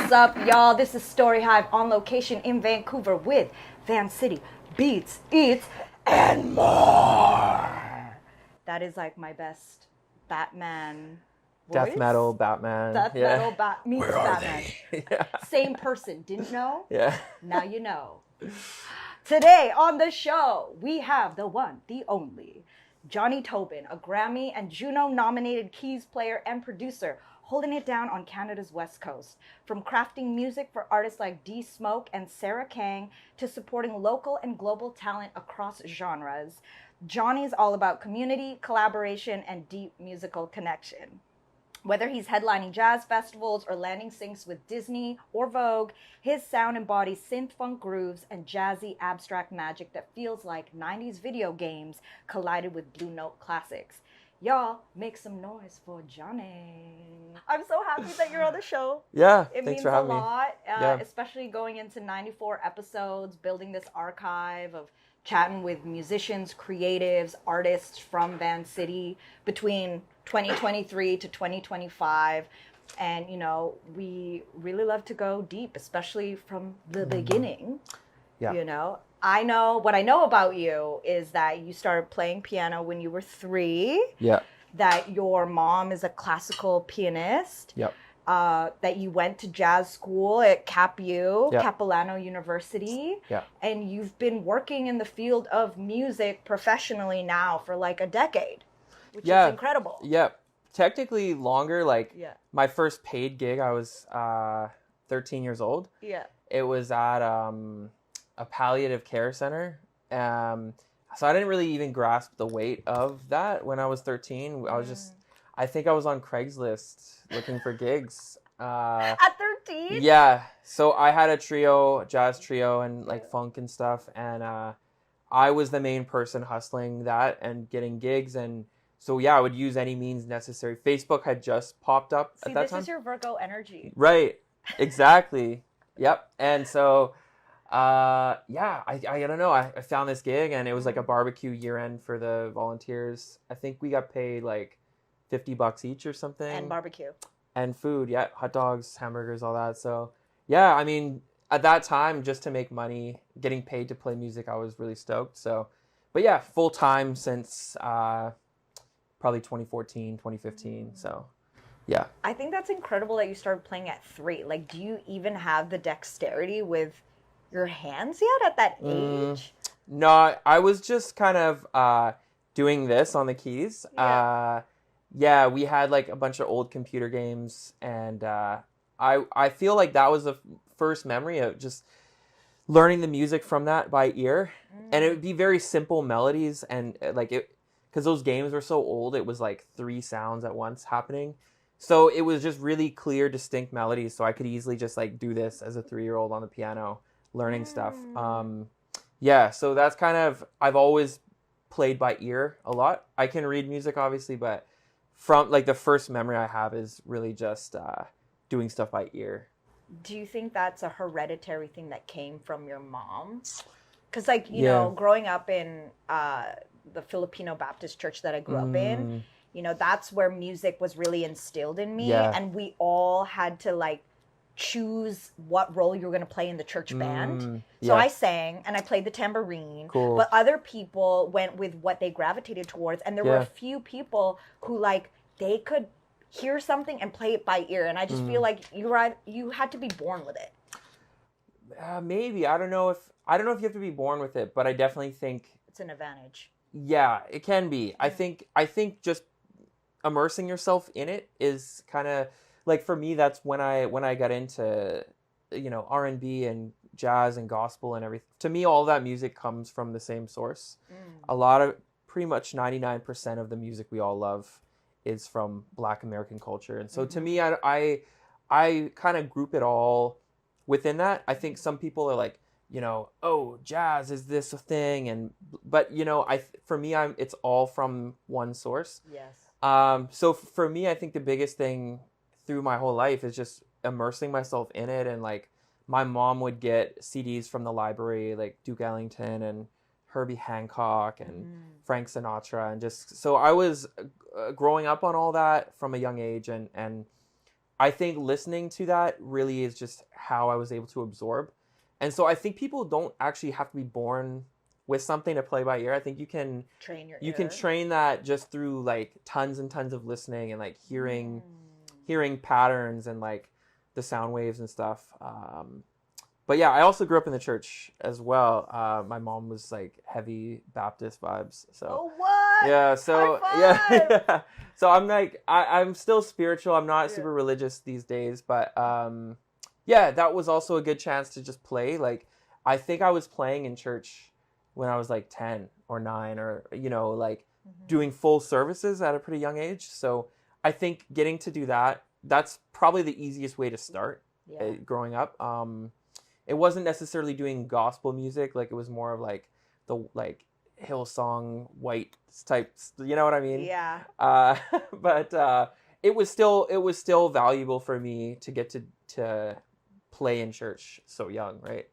What's up, y'all? This is StoryHive on location in Vancouver with Van City Beats, Eats, and more. That is like my best Batman voice. Death metal Batman. Death metal meets Where are Batman. Yeah. Same person. Didn't know? Yeah. Now you know. Today on the show, we have the one, the only, Jonny Tobin, a Grammy and Juno-nominated keys player and producer, holding it down on Canada's West Coast. From crafting music for artists like D Smoke and Sarah Kang to supporting local and global talent across genres, Jonny's all about community, collaboration, and deep musical connection. Whether he's headlining jazz festivals or landing syncs with Disney or Vogue, his sound embodies synth-funk grooves and jazzy abstract magic that feels like 90s video games collided with Blue Note classics. Y'all, make some noise for Jonny. I'm so happy that you're on the show. Yeah, it thanks means for having a lot, me. especially going into 94 episodes, building this archive of chatting with musicians, creatives, artists from Van City between 2023 to 2025. And, you know, we really love to go deep, especially from the beginning. Yeah. You know, what I know about you is that you started playing piano when you were 3. Yeah. That your mom is a classical pianist. Yep. That you went to jazz school at CapU, Yep. Capilano University. Yeah. And you've been working in the field of music professionally now for like a decade, which is incredible. Yeah. Technically longer. Like my first paid gig, I was 13 years old. Yeah. It was at a palliative care center. So I didn't really even grasp the weight of that when I was 13. I think I was on Craigslist looking for gigs. At 13? Yeah. So I had a jazz trio and like funk and stuff. And I was the main person hustling that and getting gigs. And so, yeah, I would use any means necessary. Facebook had just popped up at that time. This is your Virgo energy. Right. Exactly. Yep. And so, I don't know. I found this gig and it was like a barbecue year end for the volunteers. I think we got paid like $50 each or something. And barbecue. And food. Yeah. Hot dogs, hamburgers, all that. So yeah, I mean, at that time, just to make money, getting paid to play music, I was really stoked. So, but yeah, full time since, probably 2014, 2015. So yeah. I think that's incredible that you started playing at 3. Like, do you even have the dexterity with your hands yet at that age? No, I was just kind of doing this on the keys. Yeah, we had like a bunch of old computer games, and I feel like that was the first memory of just learning the music from that by ear. And it would be very simple melodies, and like it, because those games were so old, it was like 3 sounds at once happening. So it was just really clear, distinct melodies. So I could easily just like do this as a 3-year-old on the piano, learning stuff. Yeah, so that's kind of, I've always played by ear a lot. I can read music obviously, but from like the first memory I have is really just doing stuff by ear. Do you think that's a hereditary thing that came from your mom? Because like, you know, growing up in the Filipino Baptist church that I grew up in, you know, that's where music was really instilled in me. And we all had to like choose what role you were going to play in the church band. So I sang and I played the tambourine, but other people went with what they gravitated towards. And there were a few people who like, they could hear something and play it by ear. And I just feel like you had to be born with it. Maybe. I don't know if you have to be born with it, but I definitely think it's an advantage. Yeah, it can be. I think just immersing yourself in it is kind of like, for me, that's when I got into, you know, R&B and jazz and gospel and everything. To me, all that music comes from the same source. A lot of, pretty much 99% of the music we all love is from Black American culture. And so to me, I kind of group it all within that. I think some people are like, you know, oh, jazz is this a thing, but you know, for me, it's all from one source. Yes. So for me, I think the biggest thing through my whole life is just immersing myself in it. And like, my mom would get CDs from the library, like Duke Ellington and Herbie Hancock and Frank Sinatra, and just so I was growing up on all that from a young age, and I think listening to that really is just how I was able to absorb. And so I think people don't actually have to be born with something to play by ear. I think you can train that just through like tons and tons of listening and like hearing patterns and like the sound waves and stuff. But yeah, I also grew up in the church as well. My mom was like heavy Baptist vibes. So oh, what? Yeah, so yeah. So I'm like I'm still spiritual. I'm not super religious these days, but yeah, that was also a good chance to just play. Like I think I was playing in church when I was like 10 or 9 or, you know, like doing full services at a pretty young age. So I think getting to do that, that's probably the easiest way to start growing up. It wasn't necessarily doing gospel music. Like it was more of like the like Hillsong white types, you know what I mean? Yeah. But it was still valuable for me to get to play in church so young, right?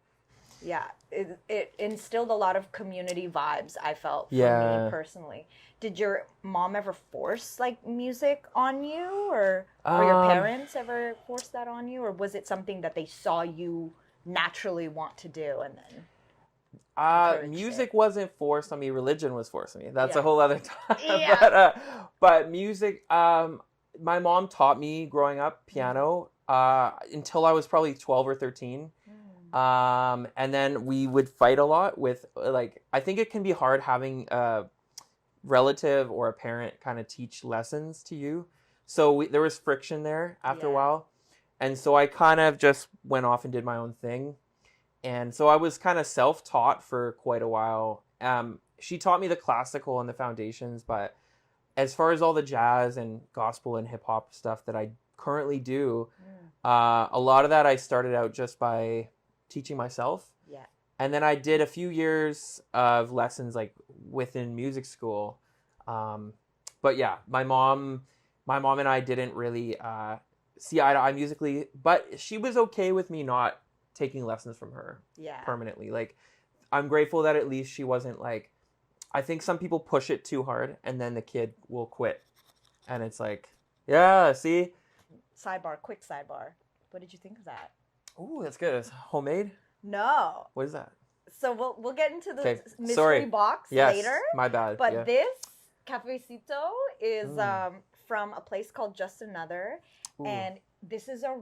Yeah, it instilled a lot of community vibes, I felt, for me personally. Did your mom ever force like music on you, or your parents ever force that on you, or was it something that they saw you naturally want to do and then music wasn't forced on me, religion was forced on me. That's a whole other time. Yeah. But music, my mom taught me growing up piano until I was probably 12 or 13. And then we would fight a lot with, like, I think it can be hard having a relative or a parent kind of teach lessons to you. So there was friction there after a while. And so I kind of just went off and did my own thing. And so I was kind of self-taught for quite a while. She taught me the classical and the foundations, but as far as all the jazz and gospel and hip hop stuff that I currently do, a lot of that I started out just by teaching myself. Yeah. And then I did a few years of lessons like within music school. But yeah, my mom and I didn't really see eye to eye musically, but she was okay with me not taking lessons from her permanently. Like I'm grateful that at least she wasn't like, I think some people push it too hard and then the kid will quit. And it's like, yeah, see? Quick sidebar. What did you think of that? Ooh, that's good. It's homemade? No. What is that? So we'll get into the mystery box later. My bad. But this cafecito is from a place called Just Another. Ooh. And this is a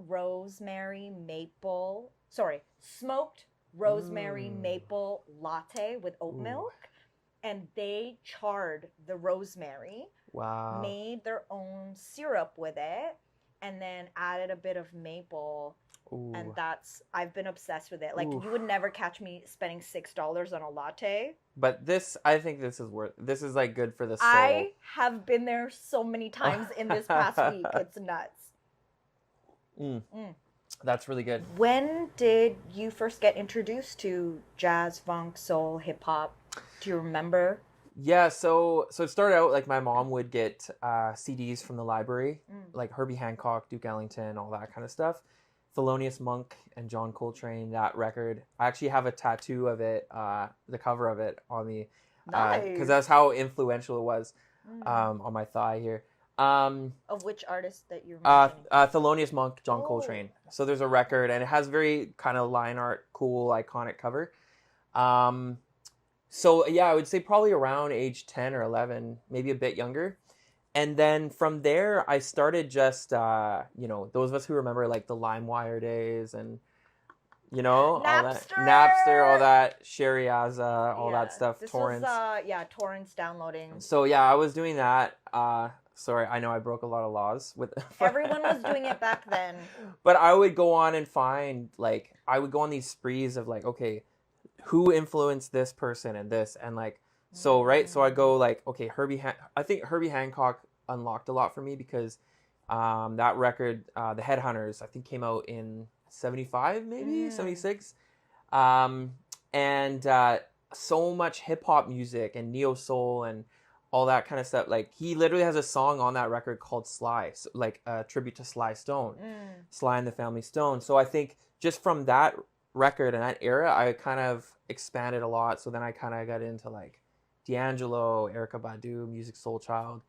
smoked rosemary maple latte with oat milk. And they charred the rosemary. Wow. Made their own syrup with it. And then added a bit of maple. Ooh. And I've been obsessed with it. Like, you would never catch me spending $6 on a latte. But I think this is like good for the soul. I have been there so many times in this past week. It's nuts. That's really good. When did you first get introduced to jazz, funk, soul, hip hop? Do you remember? Yeah, so it started out like my mom would get CDs from the library, like Herbie Hancock, Duke Ellington, all that kind of stuff. Thelonious Monk and John Coltrane, that record. I actually have a tattoo of it, the cover of it on me, because that's how influential it was on my thigh here. Of which artist that you're mentioning? Thelonious Monk, John Coltrane. So there's a record, and it has very kind of line art, cool, iconic cover. So yeah, I would say probably around age 10 or 11, maybe a bit younger. And then from there, I started just, those of us who remember like the LimeWire days and, Napster. all that. Napster, all that, Sherry Azza, all that stuff, torrents. Torrents downloading. So yeah, I was doing that. Sorry, I know I broke a lot of laws with Everyone was doing it back then. But I would go on and find, I would go on these sprees of okay, who influenced this person and this, and so I go okay, I think Herbie Hancock unlocked a lot for me because that record, The Headhunters, I think came out in 75, maybe 76, and so much hip hop music and neo soul and all that kind of stuff. He literally has a song on that record called Sly, a tribute to Sly Stone, Sly and the Family Stone. So I think just from that record and that era, I kind of expanded a lot. So then I kind of got into D'Angelo, Erykah Badu, Music Soul Child.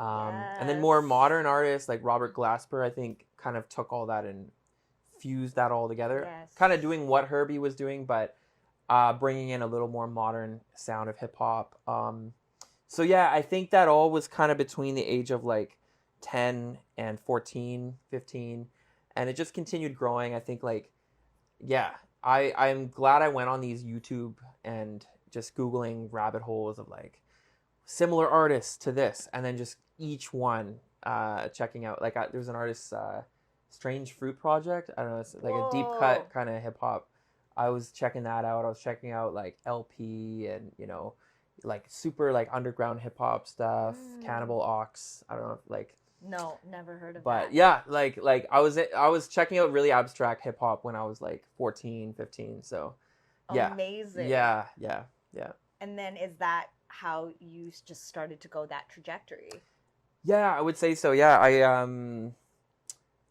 And then more modern artists like Robert Glasper, I think, kind of took all that and fused that all together. Yes. Kind of doing what Herbie was doing, but bringing in a little more modern sound of hip hop. So yeah, I think that all was kind of between the age of like 10 and 14, 15. And it just continued growing. I think like, yeah, I'm glad I went on these YouTube and just Googling rabbit holes of like similar artists to this. And then just each one checking out. Like there's an artist, Strange Fruit Project. I don't know, it's like a deep cut kind of hip hop. I was checking that out. I was checking out like LP and, you know, like super like underground hip hop stuff, Cannibal Ox. I don't know, like no, never heard of that. But yeah, like I was checking out really abstract hip hop when I was like 14, 15. So yeah. Amazing. Yeah. And then is that how you just started to go that trajectory? Yeah, I would say so. Yeah,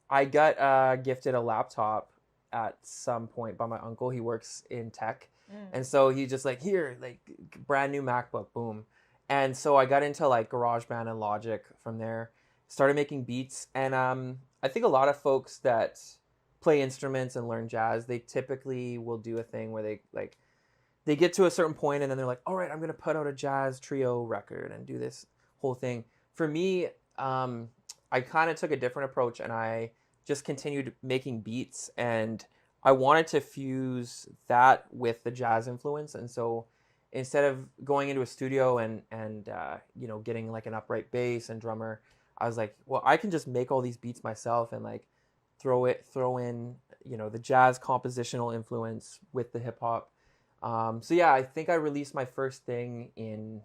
I got gifted a laptop at some point by my uncle. He works in tech. And so he just like, here, like brand new MacBook, boom. And so I got into like GarageBand and Logic from there. Started making beats, and I think a lot of folks that play instruments and learn jazz, they typically will do a thing where they get to a certain point and then they're like, all right, I'm gonna put out a jazz trio record and do this whole thing. For me, I kind of took a different approach, and I just continued making beats, and I wanted to fuse that with the jazz influence. And so instead of going into a studio and you know, getting like an upright bass and drummer, I was like, well, I can just make all these beats myself and like throw in, you know, the jazz compositional influence with the hip hop. So yeah, I think I released my first thing in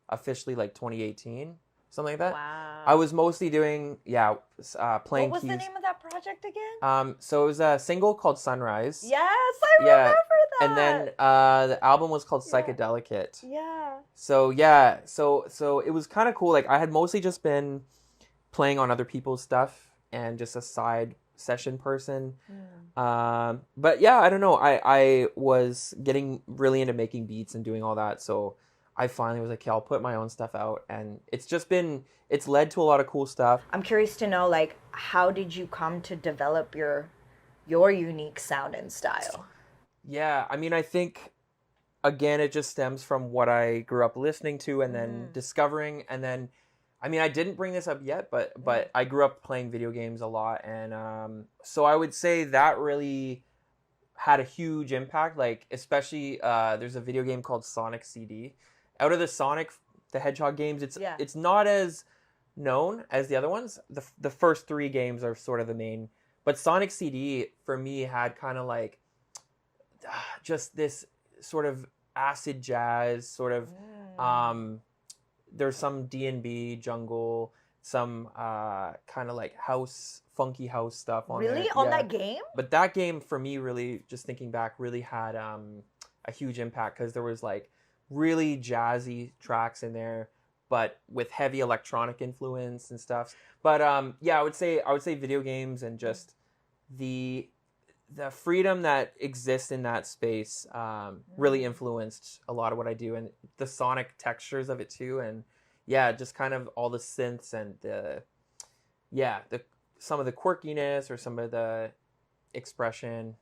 officially like 2018, something like that. Wow. I was mostly doing, playing What was keys. the name of that project again? So it was a single called Sunrise. Yes, I remember that. And then the album was called Psychedelicate. Yeah. So yeah, so it was kind of cool. Like I had mostly just been playing on other people's stuff and just a side session person. But yeah, I don't know. I was getting really into making beats and doing all that. So I finally was like, okay, I'll put my own stuff out. And it's led to a lot of cool stuff. I'm curious to know, like, how did you come to develop your unique sound and style? Yeah, I mean, I think, again, it just stems from what I grew up listening to and then discovering. And then, I mean, I didn't bring this up yet, but I grew up playing video games a lot. And so I would say that really had a huge impact. Like, especially, there's a video game called Sonic CD. Out of the Sonic the Hedgehog games, it's not as known as the other ones. The first three games are sort of the main. But Sonic CD, for me, had kind of like just this sort of acid jazz, sort of... there's some D&B, jungle, some kind of like house, funky house stuff on there. Really? On that game? But that game, for me, really, just thinking back, really had a huge impact because there was like really jazzy tracks in there, but with heavy electronic influence and stuff. But yeah, I would say video games and just the freedom that exists in that space really influenced a lot of what I do, and the sonic textures of it too. And yeah, just kind of all the synths and some of the quirkiness or some of the expression.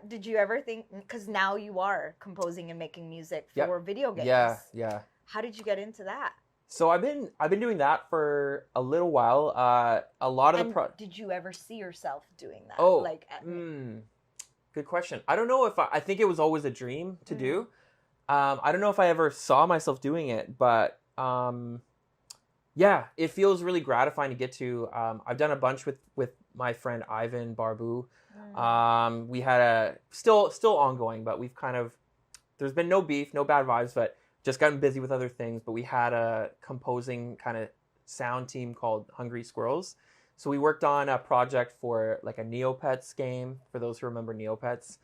Did you ever think, because now you are composing and making music for video games? Yeah. How did you get into that? So I've been doing that for a little while. A lot of did you ever see yourself doing that? Oh, like, good question. I don't know if I think it was always a dream to do. I don't know if I ever saw myself doing it, but yeah, it feels really gratifying to get to. I've done a bunch with my friend Ivan Barbu. We had a still ongoing, but we've kind of, there's been no beef, no bad vibes, but just gotten busy with other things. But we had a composing kind of sound team called Hungry Squirrels. So we worked on a project for like a Neopets game, for those who remember Neopets.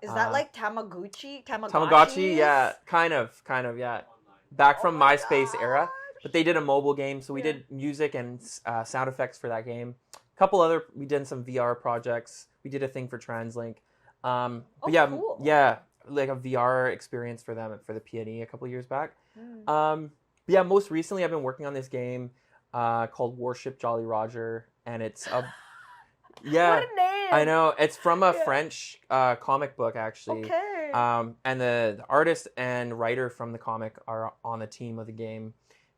Is that like Tamagotchi? Tamagotchi, yeah, kind of, yeah. Back from MySpace era. But they did a mobile game, so we did music and sound effects for that game. We did some VR projects. We did a thing for TransLink. Cool. Yeah, like a VR experience for them for the PNE a couple years back. But yeah, most recently I've been working on this game. called Warship Jolly Roger, and it's a yeah, What a name! I know. It's from a Yeah. French comic book, actually. Okay. And the artist and writer from the comic are on the team of the game.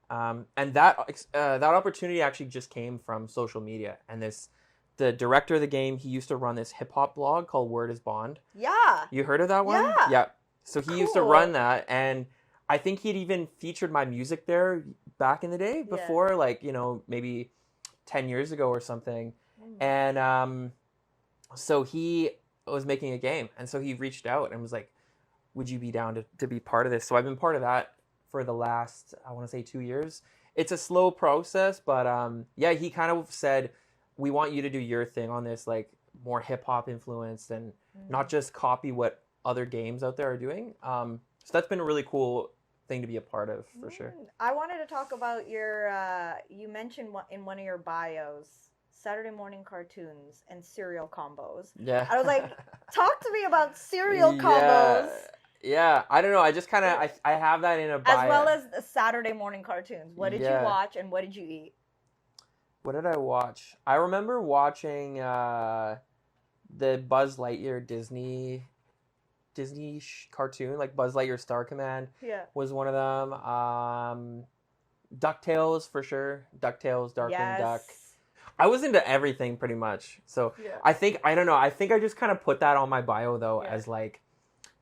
And that opportunity actually just came from social media. And the director of the game, he used to run this hip hop blog called Word is Bond. Yeah. You heard of that one? Yeah. Yeah. So he used to Cool. run that, and I think he'd even featured my music there back in the day before, like, maybe 10 years ago or something. And so he was making a game, and so he reached out and was like, would you be down to be part of this? So I've been part of that for the last, I want to say, 2 years. It's a slow process, but yeah, he kind of said, we want you to do your thing on this, like, more hip-hop influenced and not just copy what other games out there are doing. So that's been a really cool thing to be a part of, for sure. I wanted to talk about your, you mentioned in one of your bios, Saturday morning cartoons and cereal combos. Yeah. I was like, talk to me about cereal combos. Yeah, I don't know. I just kind of, I have that in a bio. As well as the Saturday morning cartoons. What did you watch and what did you eat? What did I watch? I remember watching the Buzz Lightyear Disney cartoon, like Buzz Lightyear Star Command was one of them. DuckTales, for sure. DuckTales, Darkwing Duck. I was into everything pretty much. So I think I just kind of put that on my bio though, as like,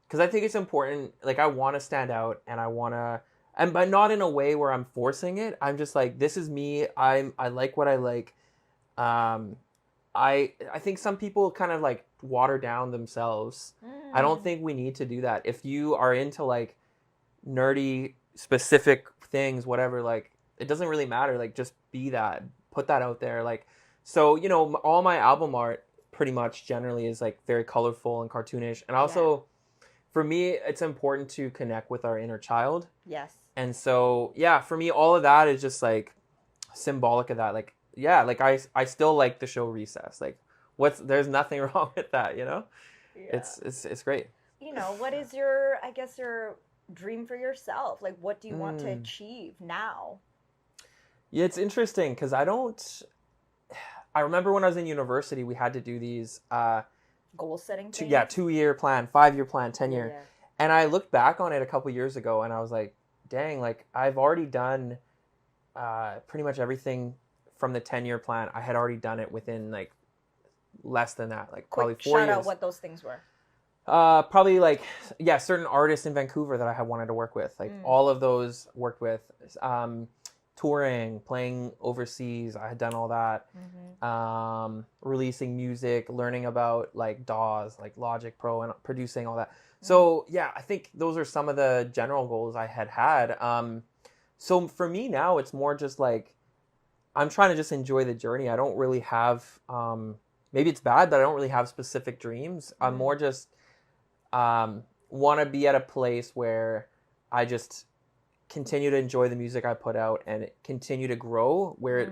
because I think it's important. Like, I want to stand out, and I want to, but not in a way where I'm forcing it. I'm just like, this is me. I like what I like. I think some people kind of like water down themselves. I don't think we need to do that. If you are into like nerdy specific things, whatever, like, it doesn't really matter. Like, just be that. Put that out there. Like, so, all my album art pretty much generally is like very colorful and cartoonish. And also, for me, it's important to connect with our inner child. Yes. And so, yeah, for me, all of that is just like symbolic of that. Like, yeah, like I still like the show Recess. Like, there's nothing wrong with that, Yeah. It's great. What is your dream for yourself? Like, what do you want to achieve now? Yeah, it's interesting because I remember when I was in university, we had to do these goal setting things? 2-year plan, 5-year plan, 10-year. Yeah. And I looked back on it a couple years ago, and I was like, dang, like, I've already done pretty much everything from the 10-year plan. I had already done it within like less than that, like probably 4 years. Shout out what those things were. Probably like, certain artists in Vancouver that I had wanted to work with. Like, all of those worked with. Touring, playing overseas, I had done all that. Releasing music, learning about like DAWs, like Logic Pro, and producing all that. So yeah, I think those are some of the general goals I had. So for me now, it's more just like, I'm trying to just enjoy the journey. I don't really have, maybe it's bad, but I don't really have specific dreams. I'm more just want to be at a place where I just continue to enjoy the music I put out and continue to grow where it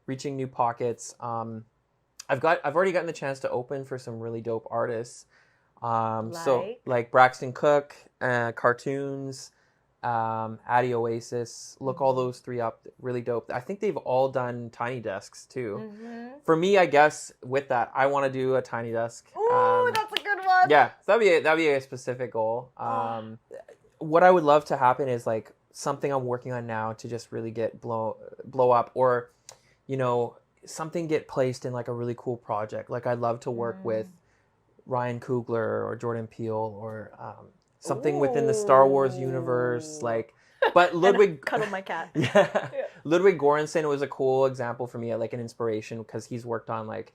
reaching new pockets. I've already gotten the chance to open for some really dope artists. So like Braxton Cook, Cartoons, Addy Oasis, look all those three up, really dope. I think they've all done Tiny Desks too. For me, I guess with that, I want to do a Tiny Desk. Ooh, that's a good one. Yeah, that'd be a specific goal. What I would love to happen is like something I'm working on now to just really get blow up, or something get placed in like a really cool project. Like, I'd love to work with Ryan Coogler or Jordan Peele, or something within the Star Wars universe. Like, but Ludwig cuddle my cat. Ludwig Göransson was a cool example for me, like an inspiration, because he's worked on like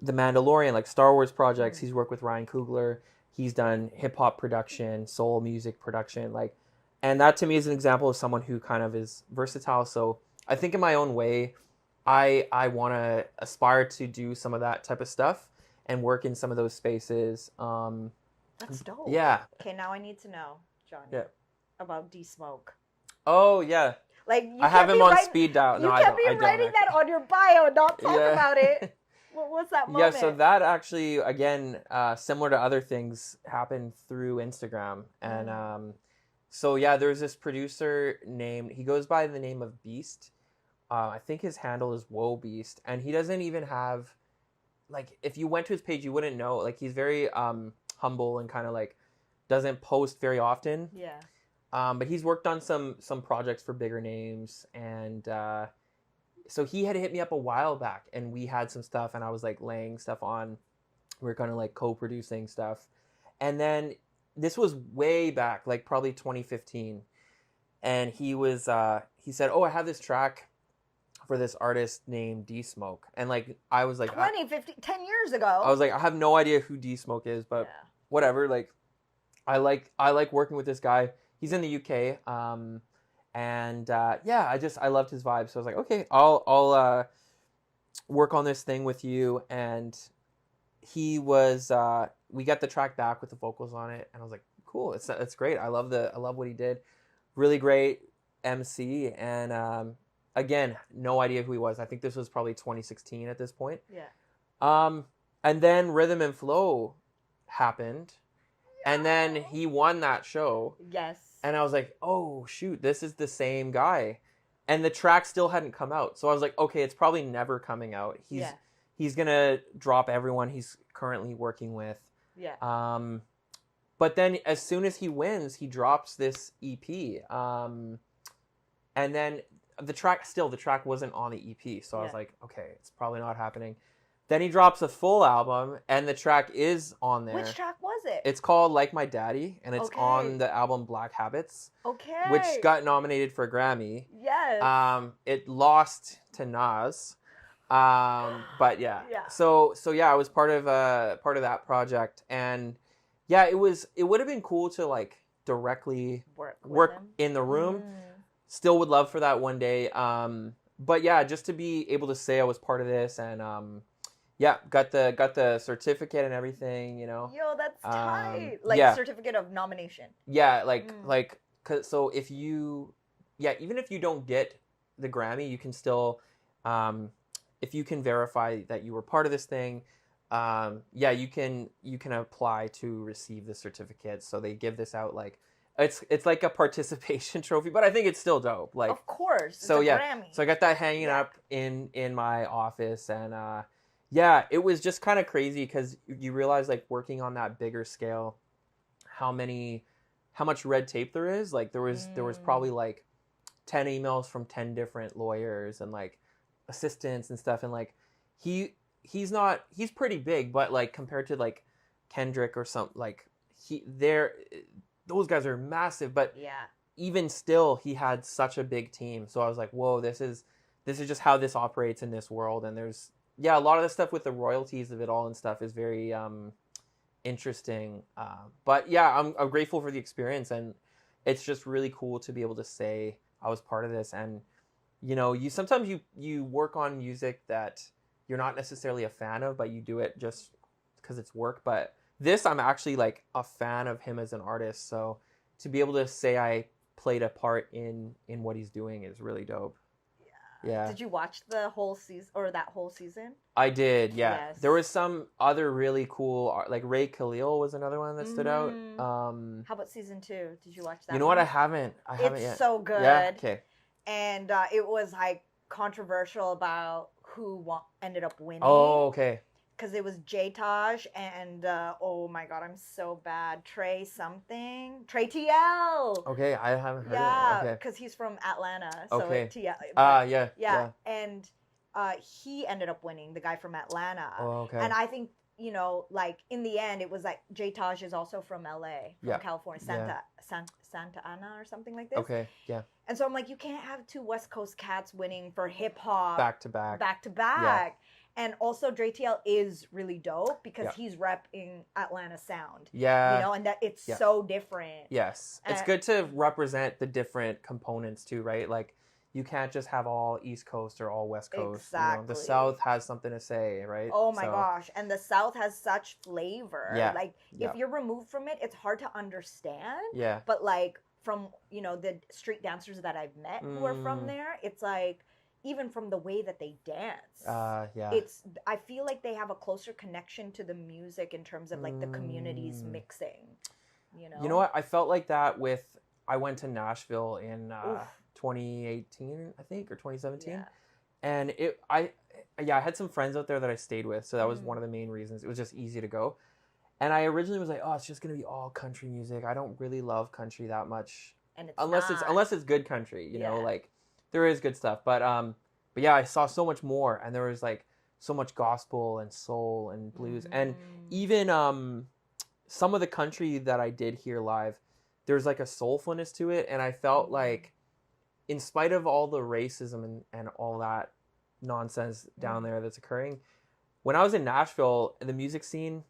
The Mandalorian, like Star Wars projects. He's worked with Ryan Coogler. He's done hip hop production, soul music production, like, and that to me is an example of someone who kind of is versatile. So I think in my own way, I want to aspire to do some of that type of stuff and work in some of those spaces. That's dope. Yeah. Okay, now I need to know, Jonny, about D-Smoke. Oh yeah. Like, I have him on speed dial. No, I don't. You can't be writing that on your bio and not talk about it. What's that moment? Yeah, so that actually, again, similar to other things, happened through Instagram. And so, yeah, there's this producer he goes by the name of Beast. I think his handle is Woe Beast, and he doesn't even have, like, if you went to his page, you wouldn't know. Like, he's very humble and kind of like doesn't post very often. Yeah. But he's worked on some projects for bigger names, and so he had hit me up a while back, and we had some stuff, and I was like laying stuff on. We were kind of like co-producing stuff, and then this was way back, like probably 2015, and he said, "Oh, I have this track for this artist named D Smoke," and like I was like, 10 years ago. I was like, I have no idea who D Smoke is, but whatever. Like, I like working with this guy. He's in the UK, and I loved his vibe. So I was like, okay, I'll work on this thing with you. And he was, we got the track back with the vocals on it, and I was like, cool, it's great. I love what he did. Really great MC, and again, no idea who he was. I think this was probably 2016 at this point. Yeah. And then Rhythm and Flow happened, and then he won that show. Yes. And I was like, oh shoot, this is the same guy. And the track still hadn't come out. So I was like, okay, it's probably never coming out. He's gonna drop everyone he's currently working with. Yeah. But then as soon as he wins, he drops this EP. And then the track wasn't on the EP. So I was like, okay, it's probably not happening. Then he drops a full album, and the track is on there. Which track was it? It's called Like My Daddy, and it's on the album Black Habits. Okay. Which got nominated for a Grammy. Yes. It lost to Nas. But yeah. So yeah, I was part of that project, and yeah, it would have been cool to like directly work in the room. Still would love for that one day. But yeah, just to be able to say I was part of this, and yeah, got the certificate and everything, you know. Yo, that's tight. Certificate of nomination. Yeah, so if you, even if you don't get the Grammy, you can still, if you can verify that you were part of this thing, you can apply to receive the certificate. So they give this out like, it's like a participation trophy, but I think it's still dope. Like, of course. So it's a Grammy. So I got that hanging up in my office, and yeah, it was just kind of crazy because you realize, like, working on that bigger scale, how much red tape there is. Like, there was probably like 10 emails from 10 different lawyers and like assistants and stuff, and like he's pretty big, but like compared to like Kendrick or something, like those guys are massive, but even still, he had such a big team. So I was like, whoa, this is just how this operates in this world. And there's a lot of the stuff with the royalties of it all and stuff is very interesting. But yeah, I'm grateful for the experience, and it's just really cool to be able to say I was part of this. And you know, sometimes you work on music that you're not necessarily a fan of, but you do it just because it's work. But this, I'm actually like a fan of him as an artist. So to be able to say I played a part in what he's doing is really dope. Yeah. Did you watch the whole season or that whole season? I did, yeah. Yes. There was some other really cool, like Ray Khalil was another one that stood out. How about season 2? Did you watch that? You know what? I haven't yet. It's so good. Yeah. Okay. And it was like controversial about who ended up winning. Oh, okay. Because it was J-Taj and oh my god, I'm so bad. Trey TL. Okay, I haven't heard of it. Yeah, because he's from Atlanta. So okay. TL. Yeah. And he ended up winning, the guy from Atlanta. Oh, okay. And I think, you know, like in the end, it was like J-Taj is also from LA, from California, Santa Ana or something like this. Okay, yeah. And so I'm like, you can't have two West Coast cats winning for hip hop back to back. Yeah. And also, Dre TL is really dope because he's repping Atlanta sound. Yeah. You know, and that it's so different. Yes. It's good to represent the different components too, right? Like, you can't just have all East Coast or all West Coast. Exactly. You know, the South has something to say, right? Oh my gosh. And the South has such flavor. Yeah. Like, if you're removed from it, it's hard to understand. Yeah. But like, from, you know, the street dancers that I've met who are from there, it's like, even from the way that they dance, I feel like they have a closer connection to the music in terms of like the communities mixing, you know? You know what? I felt like that I went to Nashville in 2018, I think, or 2017. and I had some friends out there that I stayed with, so that was one of the main reasons. It was just easy to go. And I originally was like, oh, it's just gonna be all country music. I don't really love country that much, And it's unless it's good country, you know, like there is good stuff. But yeah, I saw so much more, and there was like so much gospel and soul and blues, and even some of the country that I did hear live, there's like a soulfulness to it, and I felt like, in spite of all the racism and all that nonsense down there that's occurring, when I was in Nashville, the music scene,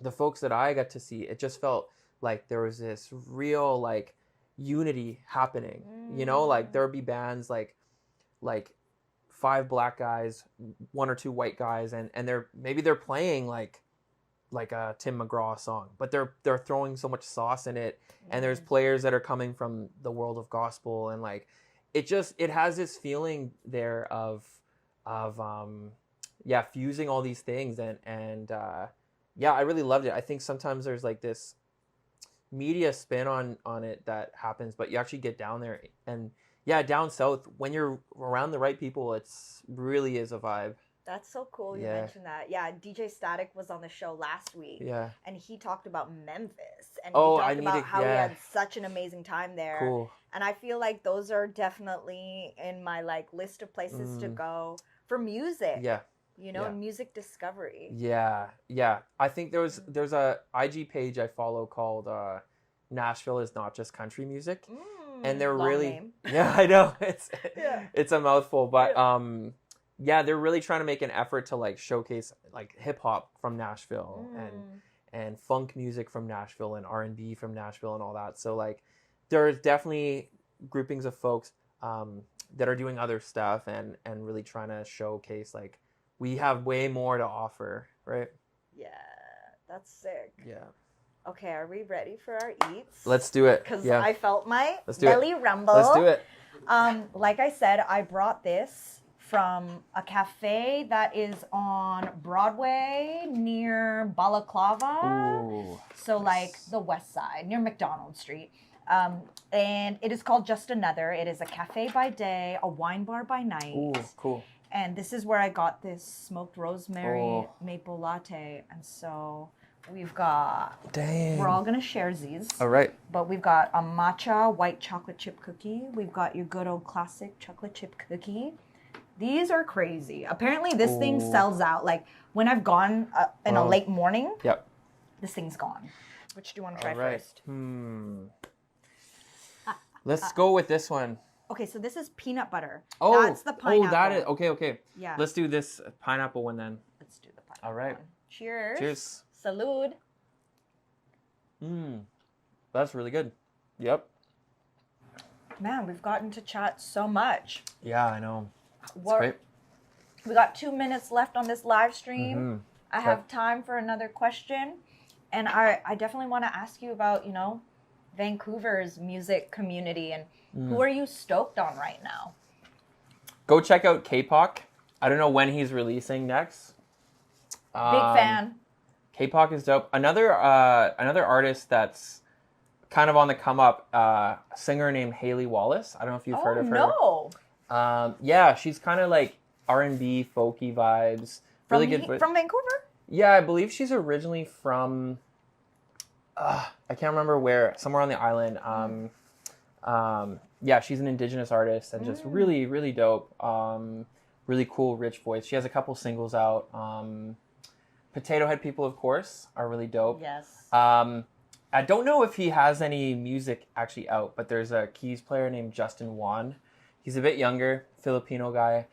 the folks that I got to see, it just felt like there was this real like unity happening. You know, like there would be bands like 5 black guys, 1 or 2 white guys, and they're playing like a Tim McGraw song, but they're throwing so much sauce in it, and there's players that are coming from the world of gospel, and like it has this feeling there of fusing all these things, and I really loved it. I think sometimes there's like this media spin on it that happens, but you actually get down there, and down south, when you're around the right people, it's really is a vibe. That's so cool you mentioned that. Yeah, DJ Static was on the show last week. Yeah. And he talked about Memphis. And he talked about how he had such an amazing time there. Cool. And I feel like those are definitely in my like list of places to go for music. Yeah. You know, music discovery. Yeah. Yeah. I think there's a IG page I follow called Nashville is Not Just Country Music. And they're really name. Yeah, I know. It's a mouthful, but they're really trying to make an effort to like showcase like hip hop from Nashville and funk music from Nashville and R&B from Nashville and all that. So like there's definitely groupings of folks that are doing other stuff and really trying to showcase like we have way more to offer, right? Yeah, that's sick. Yeah. Okay, are we ready for our eats? Let's do it. Because I felt my belly rumble. Let's do it. Like I said, I brought this from a cafe that is on Broadway near Balaclava. Ooh, so like the west side, near McDonald Street. And it is called Just Another. It is a cafe by day, a wine bar by night. Ooh, cool. And this is where I got this smoked rosemary maple latte. And so we've got, we're all going to share these. All right. But we've got a matcha white chocolate chip cookie. We've got your good old classic chocolate chip cookie. These are crazy. Apparently this thing sells out. Like when I've gone in a late morning, this thing's gone. Which do you want to try first? Let's go with this one. Okay, so this is peanut butter. Oh, that's the pineapple. Oh, that is. Okay. Yeah. Let's do this pineapple one then. Let's do the pineapple All right. one. Cheers. Cheers. Salud. That's really good. Yep. Man, we've gotten to chat so much. Yeah, I know. It's great. We got 2 minutes left on this live stream. I have time for another question. And I definitely want to ask you about, Vancouver's music community and who are you stoked on right now? Go check out K-Pop. I don't know when he's releasing next. Big fan. K-Pop is dope. Another artist that's kind of on the come up, a singer named Haley Wallace. I don't know if you've heard of her. No. Yeah, she's kind of like R&B, folky vibes. Really good. From Vancouver? Yeah, I believe she's originally from, I can't remember where, somewhere on the island. Yeah, she's an Indigenous artist and just really, really dope. Really cool, rich voice. She has a couple singles out. Potato Head People, of course, are really dope. Yes. I don't know if he has any music actually out, but there's a keys player named Justin Juan. He's a bit younger, Filipino guy.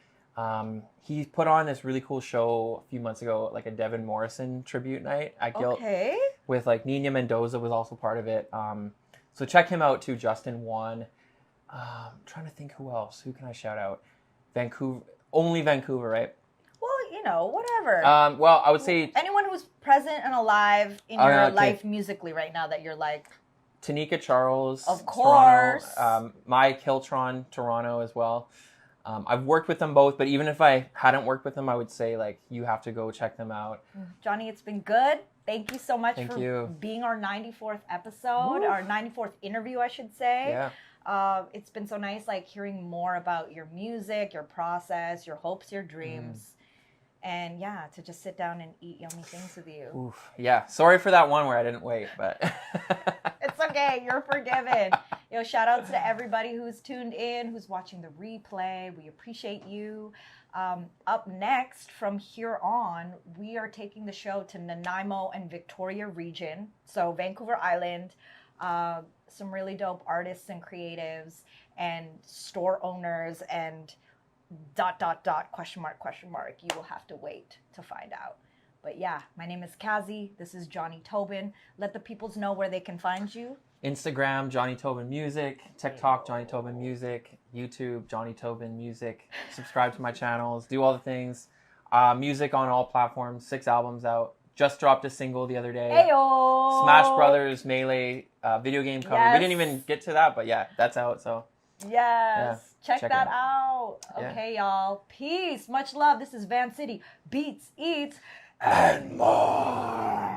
He put on this really cool show a few months ago, like a Devin Morrison tribute night at Guilt. Okay. With like Nina Mendoza was also part of it. So check him out too, Justin Juan. I'm trying to think who else. Who can I shout out? Vancouver, only Vancouver, right? Well, whatever. Well, I would say anyone who's present and alive in your life musically right now that you're like. Tanika Charles, of course. Toronto. Mike Hiltron, Toronto as well. I've worked with them both, but even if I hadn't worked with them, I would say like you have to go check them out. Jonny, it's been good. Thank you so much for being our 94th episode, our 94th interview, I should say. Yeah. It's been so nice, like, hearing more about your music, your process, your hopes, your dreams. And yeah, to just sit down and eat yummy things with you. Oof. Yeah. Sorry for that one where I didn't wait, but It's okay. You're forgiven. Shout out to everybody who's tuned in, who's watching the replay. We appreciate you. Up next, from here on, we are taking the show to Nanaimo and Victoria region. So Vancouver Island, some really dope artists and creatives and store owners and ... question mark. You will have to wait to find out. But yeah, my name is Kazi. This is Jonny Tobin. Let the peoples know where they can find you. Instagram, Jonny Tobin Music. TikTok, Jonny Tobin Music. YouTube, Jonny Tobin Music. Subscribe to my channels. Do all the things. Music on all platforms. 6 albums out. Just dropped a single the other day. Ayo! Smash Brothers Melee video game cover. Yes. We didn't even get to that, but yeah, that's out. So Yes. Yeah, Check check that it out. Yeah. Okay, y'all. Peace. Much love. This is Van City. Beats, eats, and more.